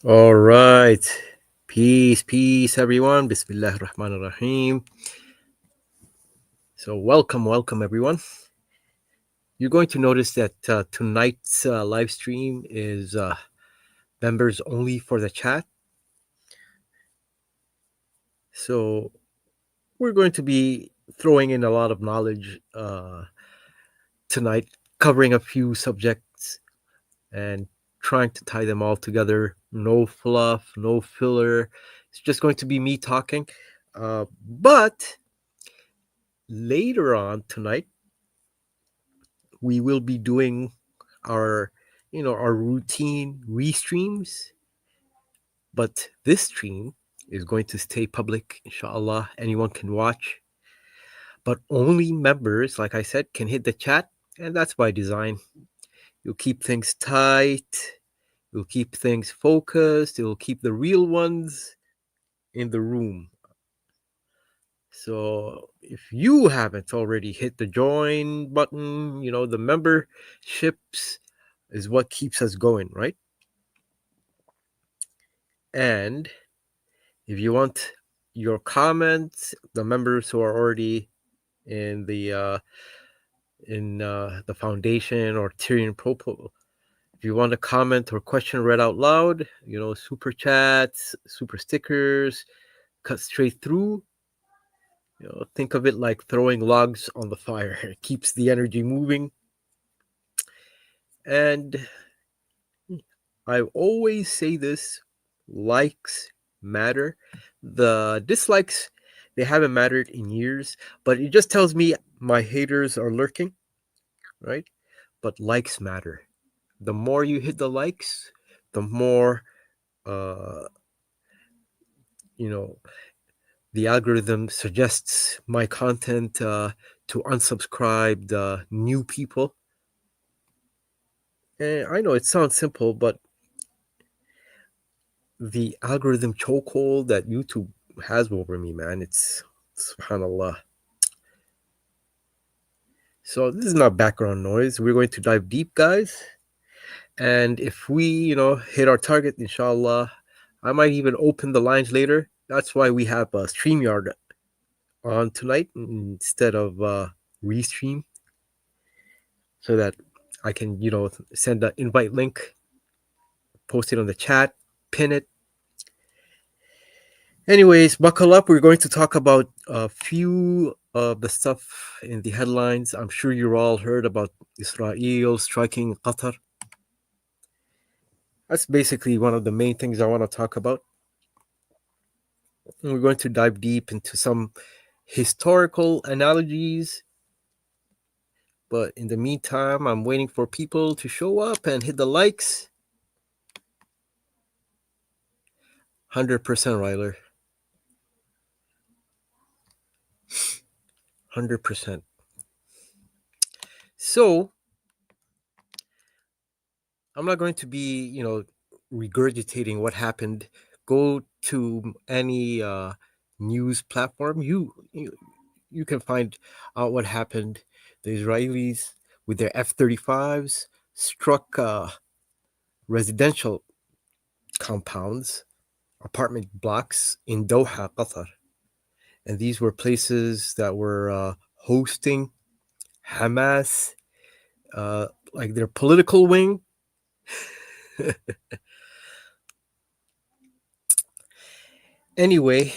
All right. Peace, everyone. Bismillah ar-Rahman ar-Rahim. So, welcome, everyone. You're going to notice that tonight's live stream is members only for the chat. So, we're going to be throwing in a lot of knowledge tonight, covering a few subjects and trying to tie them all together. No fluff, no filler. It's just going to be me talking. But later on tonight, we will be doing our our routine restreams, but this stream is going to stay public, inshallah. Anyone can watch, but only members, like I said, can hit the chat, and that's by design. You'll keep things tight, you'll keep things focused, you'll keep the real ones in the room. So if you haven't already hit the join button, the memberships is what keeps us going, right? And if you want your comments, the members who are already in the foundation or Tyrion Pro, if you want a comment or question read out loud, super chats, super stickers, cut straight through. Think of it like throwing logs on the fire. It keeps the energy moving. And I always say this: likes matter. The dislikes, they haven't mattered in years, but it just tells me my haters are lurking, right? But likes matter. The more you hit the likes, the more uh you know the algorithm suggests my content to unsubscribed new people. And I know it sounds simple, but the algorithm chokehold that YouTube has over me, man, it's subhanallah. So this is not background noise. We're going to dive deep, guys. And if we, hit our target, inshallah, I might even open the lines later. That's why we have a StreamYard on tonight instead of Restream, so that I can, send an invite link, post it on the chat, pin it. Anyways, buckle up. We're going to talk about a few of the stuff in the headlines. I'm sure you all heard about Israel striking Qatar. That's basically one of the main things I want to talk about. And we're going to dive deep into some historical analogies. But in the meantime, I'm waiting for people to show up and hit the likes. 100%, Ryler. 100%. So, I'm not going to be, regurgitating what happened. Go to any news platform. You can find out what happened. The Israelis, with their F-35s, struck residential compounds, apartment blocks in Doha, Qatar. And these were places that were hosting Hamas, like their political wing. Anyway,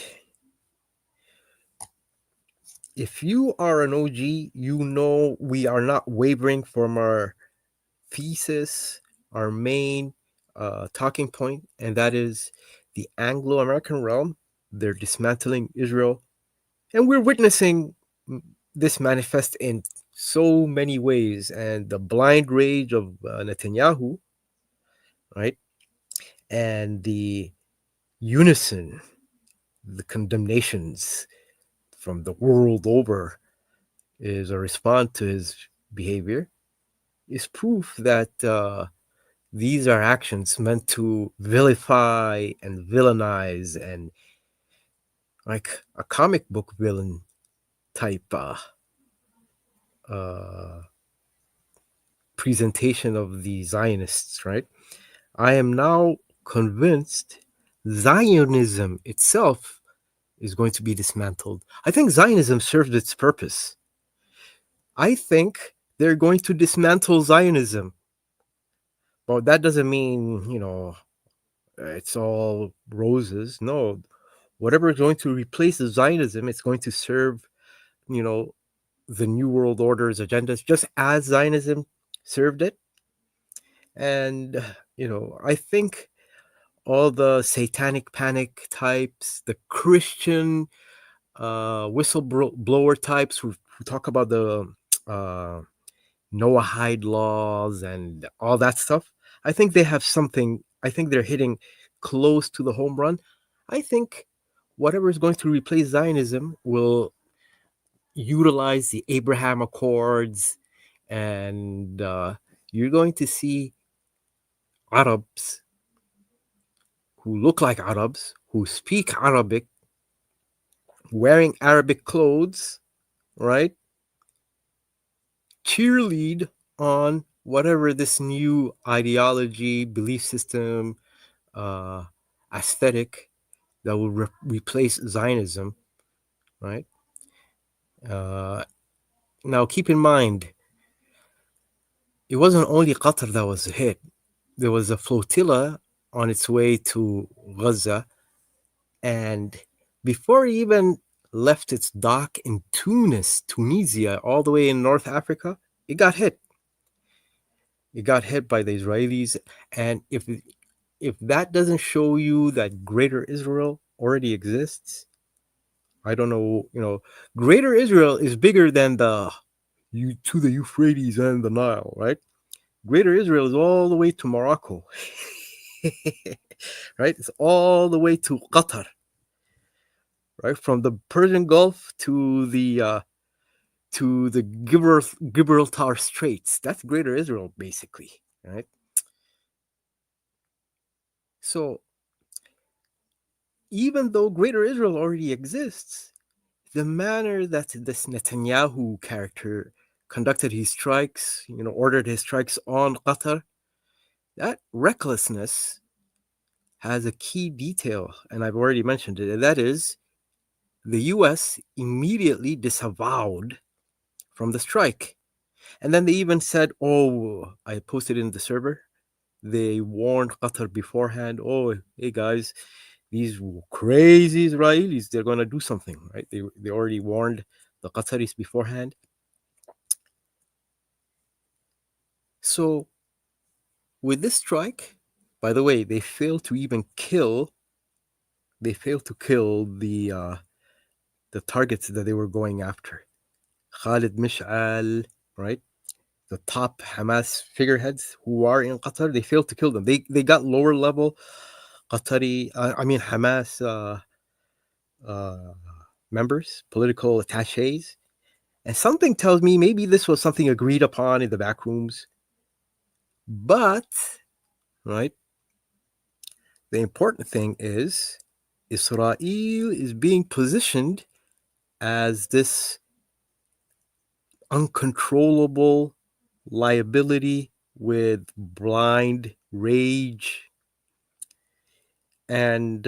if you are an OG, you know we are not wavering from our thesis, our main talking point, and that is the Anglo-American realm. They're dismantling Israel, and we're witnessing this manifest in so many ways. And the blind rage of Netanyahu, right, and the unison, the condemnations from the world over is a response to his behavior, is proof that these are actions meant to vilify and villainize, and like a comic book villain type presentation of the Zionists, right? I am now convinced Zionism itself is going to be dismantled. I think Zionism served its purpose. I think they're going to dismantle Zionism. But that doesn't mean, it's all roses. No, whatever is going to replace Zionism, it's going to serve, you know, the New World Order's agendas, just as Zionism served it. And, I think all the satanic panic types, the Christian whistleblower types who talk about the uh, Noahide laws and all that stuff, I think they have something. I think they're hitting close to the home run. I think whatever is going to replace Zionism will utilize the Abraham Accords, and you're going to see Arabs who look like Arabs, who speak Arabic, wearing Arabic clothes, right? Cheerlead on whatever this new ideology, belief system, uh, aesthetic that will replace Zionism, right? Uh, Now, keep in mind, it wasn't only Qatar that was hit. There was a flotilla on its way to Gaza, and before it even left its dock in Tunisia, all the way in North Africa, it got hit. It got hit by the Israelis, and if that doesn't show you that Greater Israel already exists, I don't know. Greater Israel is bigger than the you to the Euphrates and the Nile, right? Greater Israel is all the way to Morocco, right? It's all the way to Qatar, right? From the Persian Gulf to the Gibraltar Straits. That's Greater Israel, basically, right? So even though Greater Israel already exists, the manner that this Netanyahu character conducted his strikes, ordered his strikes on Qatar, that recklessness has a key detail, and I've already mentioned it, and that is the US immediately disavowed from the strike. And then they even said, oh, I posted in the server, they warned Qatar beforehand, oh, hey guys, these crazy Israelis, they're going to do something, right? They already warned the Qataris beforehand. So with this strike, by the way, they failed to kill the targets that they were going after. Khalid Mish'al, right? The top Hamas figureheads who are in Qatar, they failed to kill them. They got lower level Hamas uh, members, political attaches, and something tells me maybe this was something agreed upon in the back rooms. But right, the important thing is Israel is being positioned as this uncontrollable liability with blind rage, and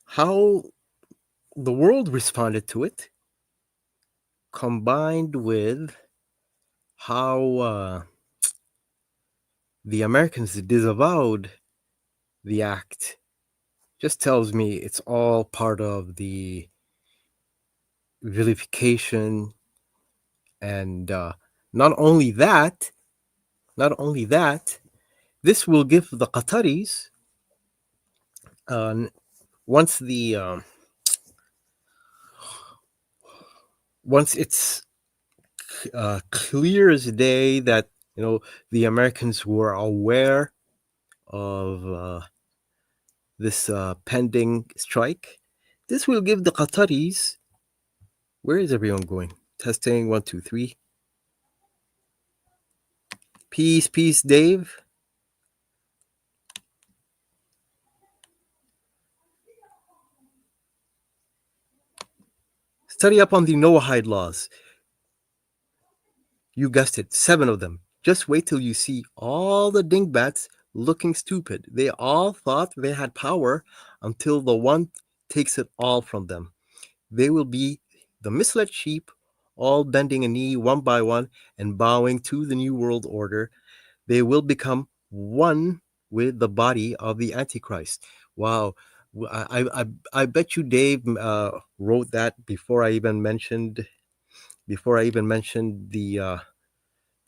how the world responded to it, combined with how the Americans disavowed the act, just tells me it's all part of the vilification. And not only that, this will give the Qataris, uh, once the once it's clear as day that the Americans were aware of this pending strike. This will give the Qataris. Where is everyone going? Testing 1 2 3. Peace, peace, Dave. Study up on the Noahide laws. You guessed it, 7 of them. Just wait till you see all the dingbats looking stupid. They all thought they had power until the one takes it all from them. They will be the misled sheep, all bending a knee one by one and bowing to the New World Order. They will become one with the body of the Antichrist. Wow. I bet you Dave wrote that before I even mentioned the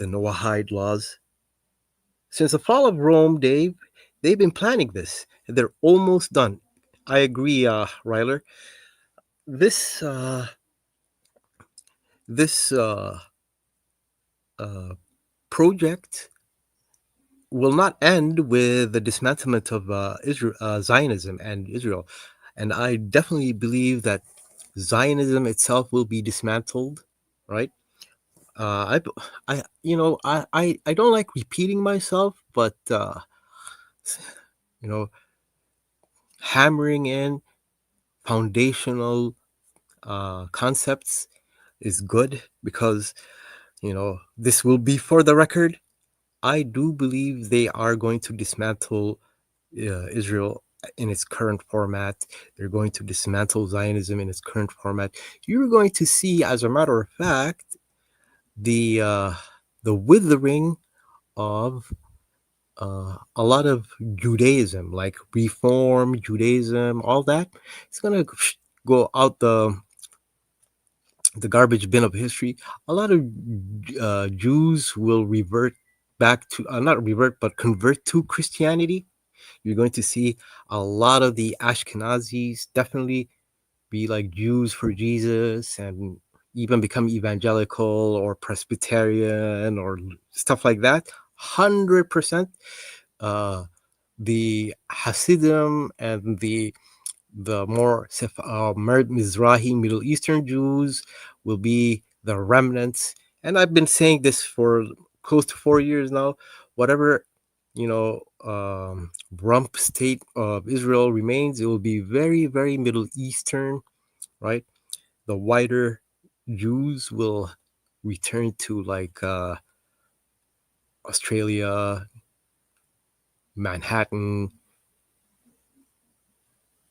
Noahide laws. Since the fall of Rome, Dave, they've been planning this. They're almost done. I agree, Ryler. This this uh, project will not end with the dismantlement of Zionism and Israel, and I definitely believe that Zionism itself will be dismantled. Right? I don't like repeating myself, but you know, hammering in foundational concepts is good because this will be for the record. I do believe they are going to dismantle Israel in its current format. They're going to dismantle Zionism in its current format. You're going to see, as a matter of fact, the uh, the withering of a lot of Judaism, like Reform Judaism, all that. It's gonna go out the garbage bin of history. A lot of Jews will revert back to not revert, but convert to Christianity. You're going to see a lot of the Ashkenazis definitely be like Jews for Jesus and even become evangelical or Presbyterian or stuff like that. 100%. Uh, the Hasidim and the more Mizrahi, Middle Eastern Jews will be the remnants. And I've been saying this for close to 4 years now. Whatever, rump state of Israel remains, it will be very, very Middle Eastern, right? The whiter Jews will return to like Australia, Manhattan,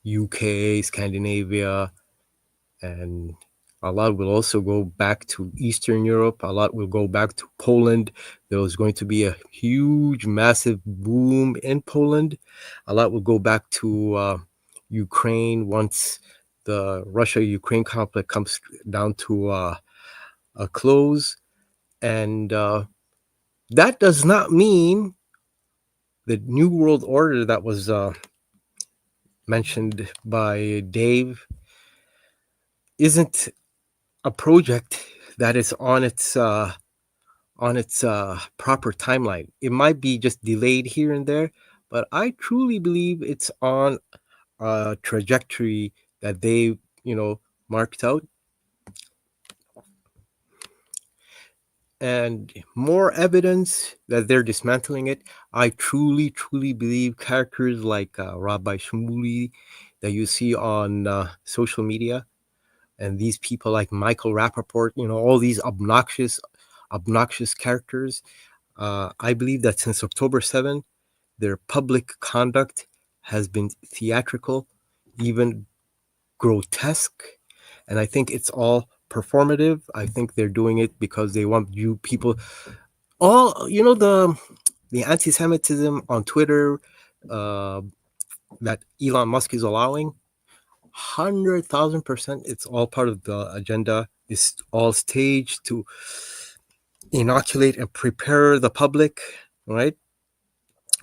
UK, Scandinavia, and a lot will also go back to Eastern Europe. A lot will go back to Poland. There was going to be a huge, massive boom in Poland. A lot will go back to Ukraine once the Russia-Ukraine conflict comes down to a close. And that does not mean the New World Order that was mentioned by Dave isn't a project that is on its proper timeline. It might be just delayed here and there, but I truly believe it's on a trajectory that they, marked out. And more evidence that they're dismantling it. I truly, truly believe characters like Rabbi Shmuley that you see on social media, and these people like Michael Rappaport, all these obnoxious characters. I believe that since October 7, their public conduct has been theatrical, even grotesque, and I think it's all performative. I think they're doing it because they want you people, all the anti-Semitism on Twitter uh, that Elon Musk is allowing. 100,000%, it's all part of the agenda. It's all staged to inoculate and prepare the public, right?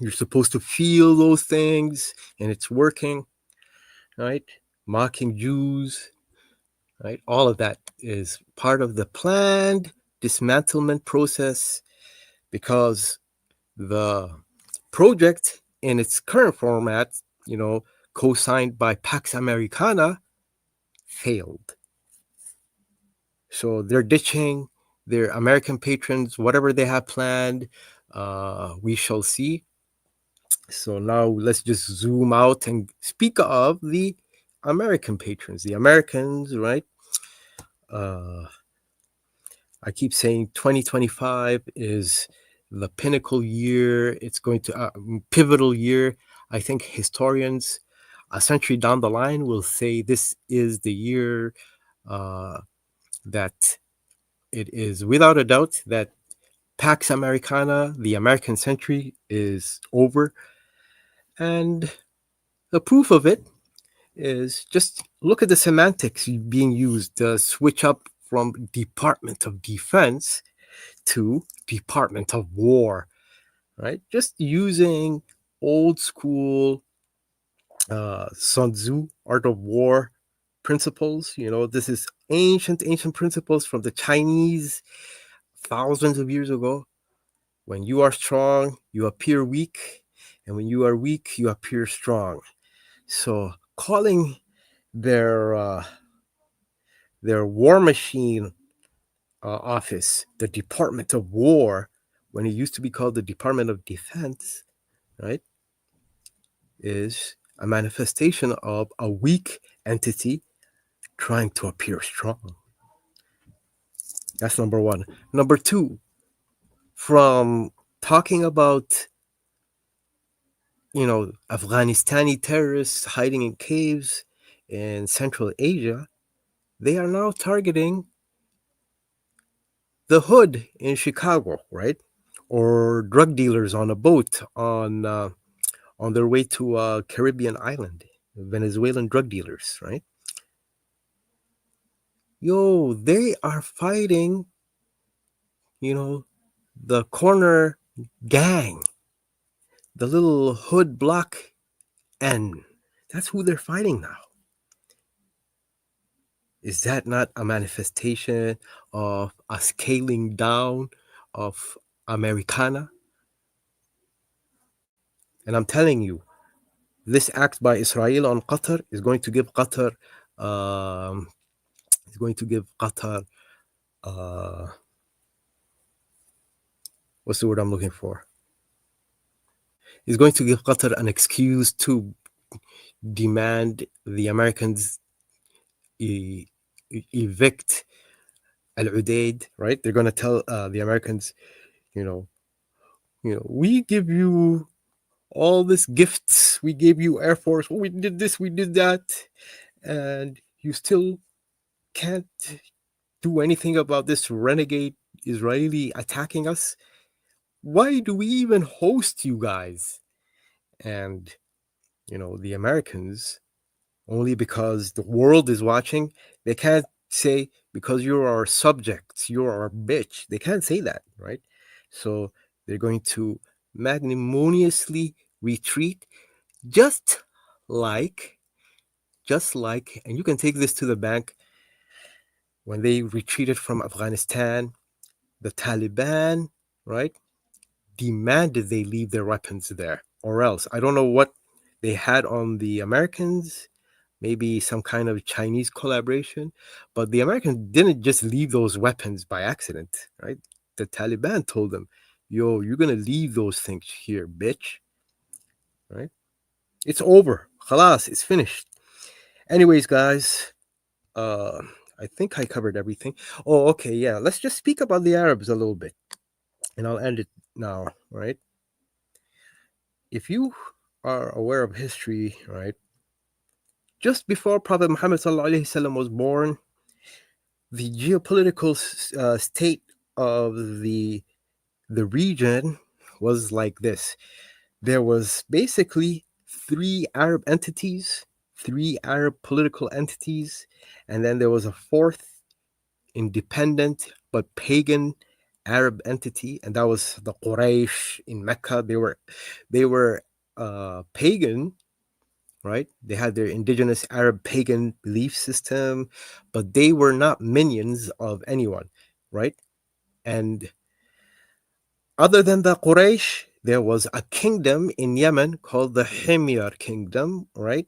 You're supposed to feel those things, and it's working, right? Mocking Jews, right? All of that is part of the planned dismantlement process because the project in its current format, co-signed by Pax Americana, failed. So they're ditching their American patrons, whatever they have planned. We shall see. So now let's just zoom out and speak of the American patrons, the Americans, right? I keep saying 2025 is the pinnacle year. It's going to pivotal year. I think historians a century down the line will say this is the year uh, that it is without a doubt that Pax Americana, the American century, is over. And the proof of it is just look at the semantics being used to switch up from Department of Defense to Department of War, right? Just using old school Sun Tzu, Art of War principles. This is ancient principles from the Chinese thousands of years ago. When you are strong, you appear weak, and when you are weak, you appear strong. So calling their war machine office the Department of War when it used to be called the Department of Defense, right, is a manifestation of a weak entity trying to appear strong. That's number one. Number two, from talking about Afghanistani terrorists hiding in caves in Central Asia, they are now targeting the hood in Chicago, right? Or drug dealers on a boat on their way to a Caribbean island, Venezuelan drug dealers, right? Yo, they are fighting, the corner gang, the little hood block N. That's who they're fighting now. Is that not a manifestation of a scaling down of Americana? And I'm telling you, this act by Israel on Qatar is going to give Qatar, um, is going to give Qatar, uh, what's the word I'm looking for? Is going to give Qatar an excuse to demand the Americans evict Al Udaid, right? They're going to tell the Americans, you know, we give you all this gifts. We gave you Air Force. We did this, we did that, and you still can't do anything about this renegade Israeli attacking us. Why do we even host you guys? And the Americans, only because the world is watching, they can't say because you're our subjects, you're our bitch. They can't say that, right? So they're going to magnanimously retreat, just like, and you can take this to the bank. When they retreated from Afghanistan, the Taliban, right, demanded they leave their weapons there, or else I don't know what they had on the Americans, maybe some kind of Chinese collaboration, but the Americans didn't just leave those weapons by accident, right? The Taliban told them, yo, you're gonna leave those things here, bitch, right? It's over. Khalas, it's finished. Anyways, guys, uh, I think I covered everything. Oh, okay, yeah. Let's just speak about the Arabs a little bit, and I'll end it now, right? If you are aware of history, right, just before Prophet Muhammad ﷺ was born, the geopolitical state of the region was like this. There was basically three Arab entities, three Arab political entities, and then there was a fourth independent but pagan Arab entity, and that was the Quraysh in Mecca. They were pagan, right? They had their indigenous Arab pagan belief system, but they were not minions of anyone, right? And other than the Quraysh, there was a kingdom in Yemen called the Himyar Kingdom, right?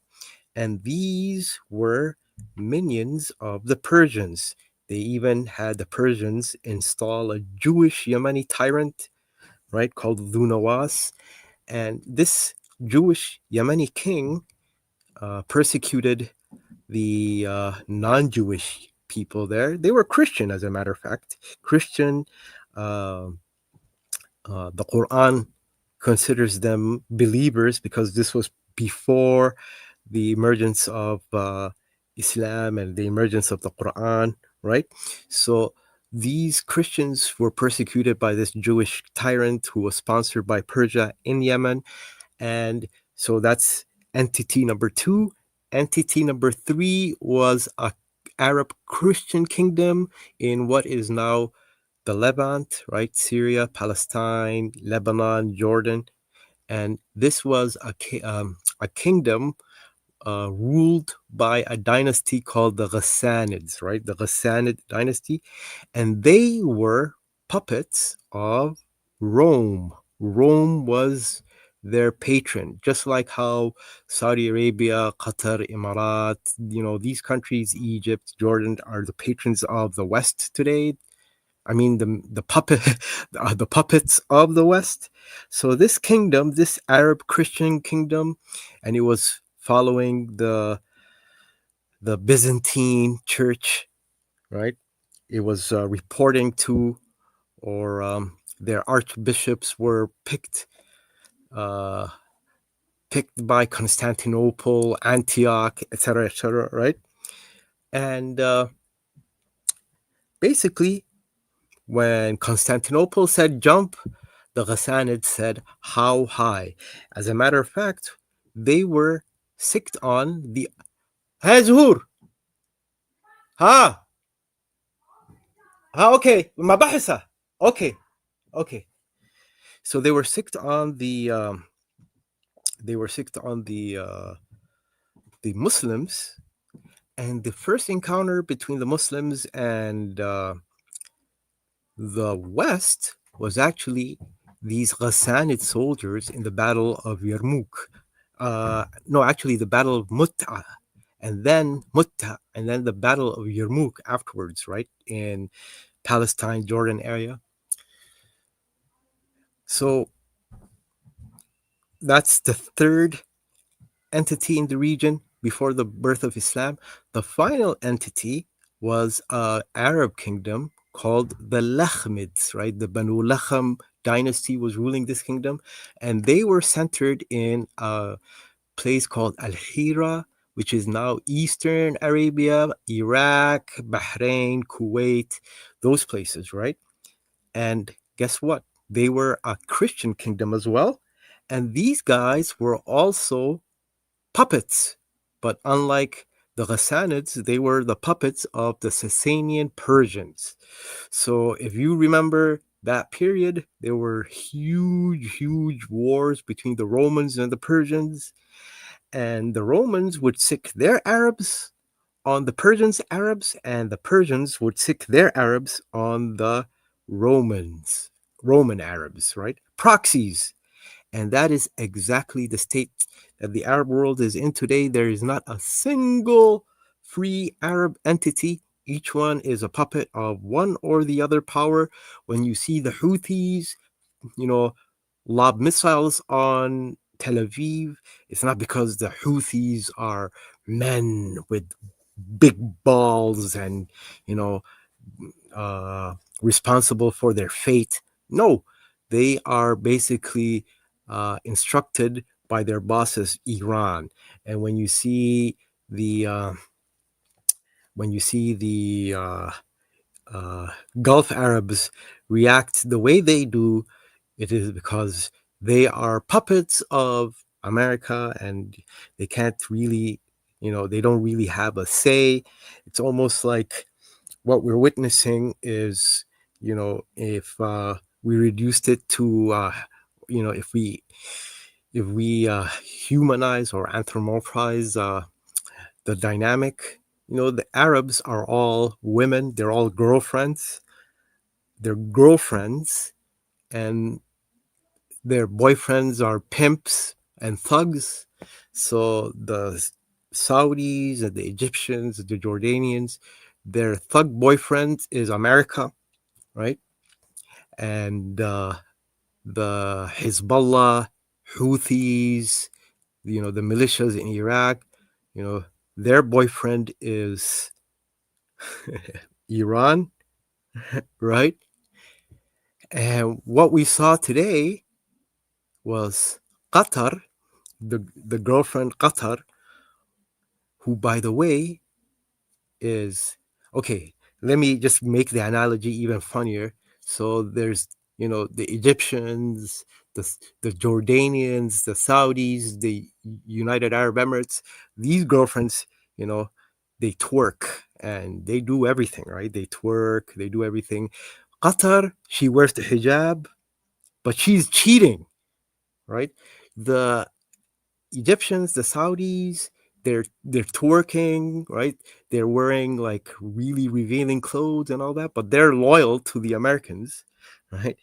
And these were minions of the Persians. They even had the Persians install a Jewish Yemeni tyrant, right, called Dhunawas. And this Jewish Yemeni king persecuted the non Jewish people there. They were Christian, as a matter of fact, Christian uh, The Quran considers them believers because this was before the emergence of Islam and the emergence of the Quran, right? So these Christians were persecuted by this Jewish tyrant who was sponsored by Persia in Yemen. And so that's entity number two. Entity number three was a Arab Christian kingdom in what is now the Levant, right? Syria, Palestine, Lebanon, Jordan. And this was a kingdom ruled by a dynasty called the Ghassanids, right? The Ghassanid dynasty. And they were puppets of Rome. Rome was their patron, just like how Saudi Arabia, Qatar, Emirat, these countries, Egypt, Jordan, are the patrons of the West today. I mean, the puppet, the puppets of the West. So this kingdom, this Arab Christian kingdom, and it was following the Byzantine Church, right? It was reporting to, or their archbishops were uh, picked by Constantinople, Antioch, etc., right? And basically, when Constantinople said jump, the Ghassanids said how high. As a matter of fact, they were sicked on the Hey Zuhur! Ha! Ha, okay. Mabahisa. Okay. Okay. So they were sicked on the Muslims, and the first encounter between the Muslims and the West was actually these Ghassanid soldiers in the Battle of Yarmouk. No, actually, the Battle of Mutta, and then the Battle of Yarmouk afterwards, right, in Palestine, Jordan area. So that's the third entity in the region before the birth of Islam. The final entity was an Arab kingdom called the Lakhmids, right? The Banu Lakham dynasty was ruling this kingdom, and they were centered in a place called Al Hira, which is now Eastern Arabia, Iraq, Bahrain, Kuwait, those places, right? And guess what? They were a Christian kingdom as well. And these guys were also puppets. But unlike the Ghassanids, they were the puppets of the Sasanian Persians. So if you remember that period, there were huge wars between the Romans and the Persians. And the Romans would sick their Arabs on the Persians' Arabs, and the Persians would sick their Arabs on the Roman Arabs, right? Proxies. And that is exactly the state that the Arab world is in today. There is not a single free Arab entity. Each one is a puppet of one or the other power. When you see the Houthis, lob missiles on Tel Aviv, it's not because the Houthis are men with big balls and, you know, uh, responsible for their fate. No, they are basically instructed by their bosses, Iran. And the uh, when you see the Gulf Arabs react the way they do, it is because they are puppets of America, and they can't really, they don't really have a say. It's almost like what we're witnessing is, if we reduced it to, if we humanize or anthropomorphize the dynamic, the Arabs are all women, they're all girlfriends, and their boyfriends are pimps and thugs. So the Saudis and the Egyptians, the Jordanians, their thug boyfriend is America, right? And the Hezbollah, Houthis, the militias in Iraq, their boyfriend is Iran, right? And what we saw today was Qatar, the girlfriend Qatar, who, by the way, is okay. Let me just make the analogy even funnier. So there's, the Egyptians, the Jordanians, the Saudis, the United Arab Emirates. These girlfriends, you know, they twerk and they do everything, right? They twerk, they do everything. Qatar, she wears the hijab, but she's cheating, right? The Egyptians, the Saudis, they're twerking, right? They're wearing like really revealing clothes and all that, but they're loyal to the Americans, right?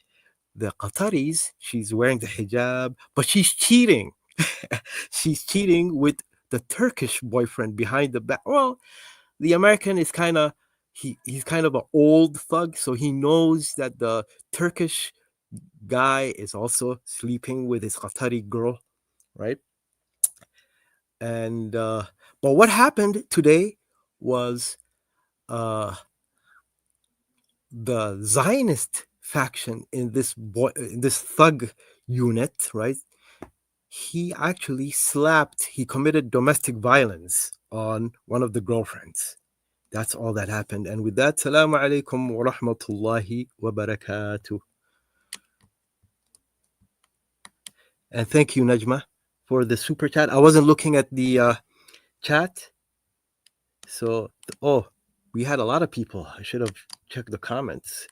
The Qataris, she's wearing the hijab, but she's cheating. She's cheating with the Turkish boyfriend behind the back. Well, the American is kind of he's kind of an old thug, so he knows that the Turkish guy is also sleeping with his Qatari girl, right? And but what happened today was uh the Zionist faction in this thug unit, right? He committed domestic violence on one of the girlfriends. That's all that happened. And with that, salamu alaikum wa rahmatullahi wa barakatuh. And thank you, Najma, for the super chat. I wasn't looking at the chat. So, oh, we had a lot of people. I should have checked the comments.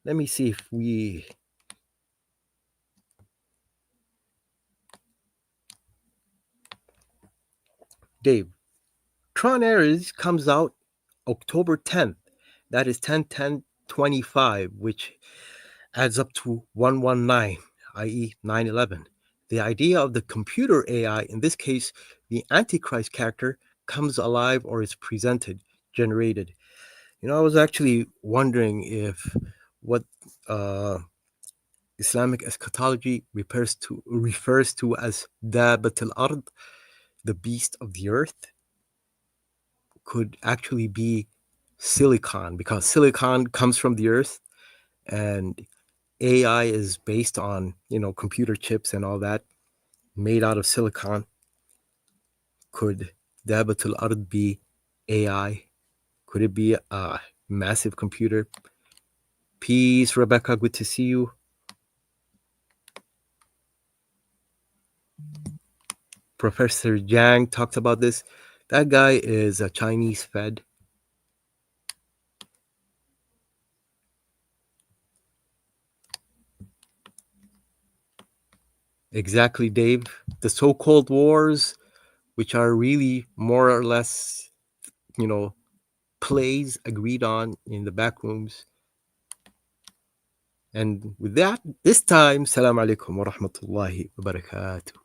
Let me see if we. Dave, Tron Ares comes out October 10th. That is 10/10/25, which adds up to 119, i.e., 9/11. The idea of the computer AI, in this case, the Antichrist character, comes alive or is presented, generated. I was actually wondering if what Islamic eschatology refers to as Dabat al-Ard, the beast of the earth, could actually be silicon, because silicon comes from the earth and AI is based on, computer chips and all that made out of silicon. Could Dabat al-Ard be AI? Could it be a massive computer? Peace, Rebecca. Good to see you. Professor Jiang talked about this. That guy is a Chinese Fed. Exactly, Dave. The so-called wars, which are really more or less, plays agreed on in the back rooms. And with that, this time, Salam alaikum wa rahmatullahi wa barakatuh.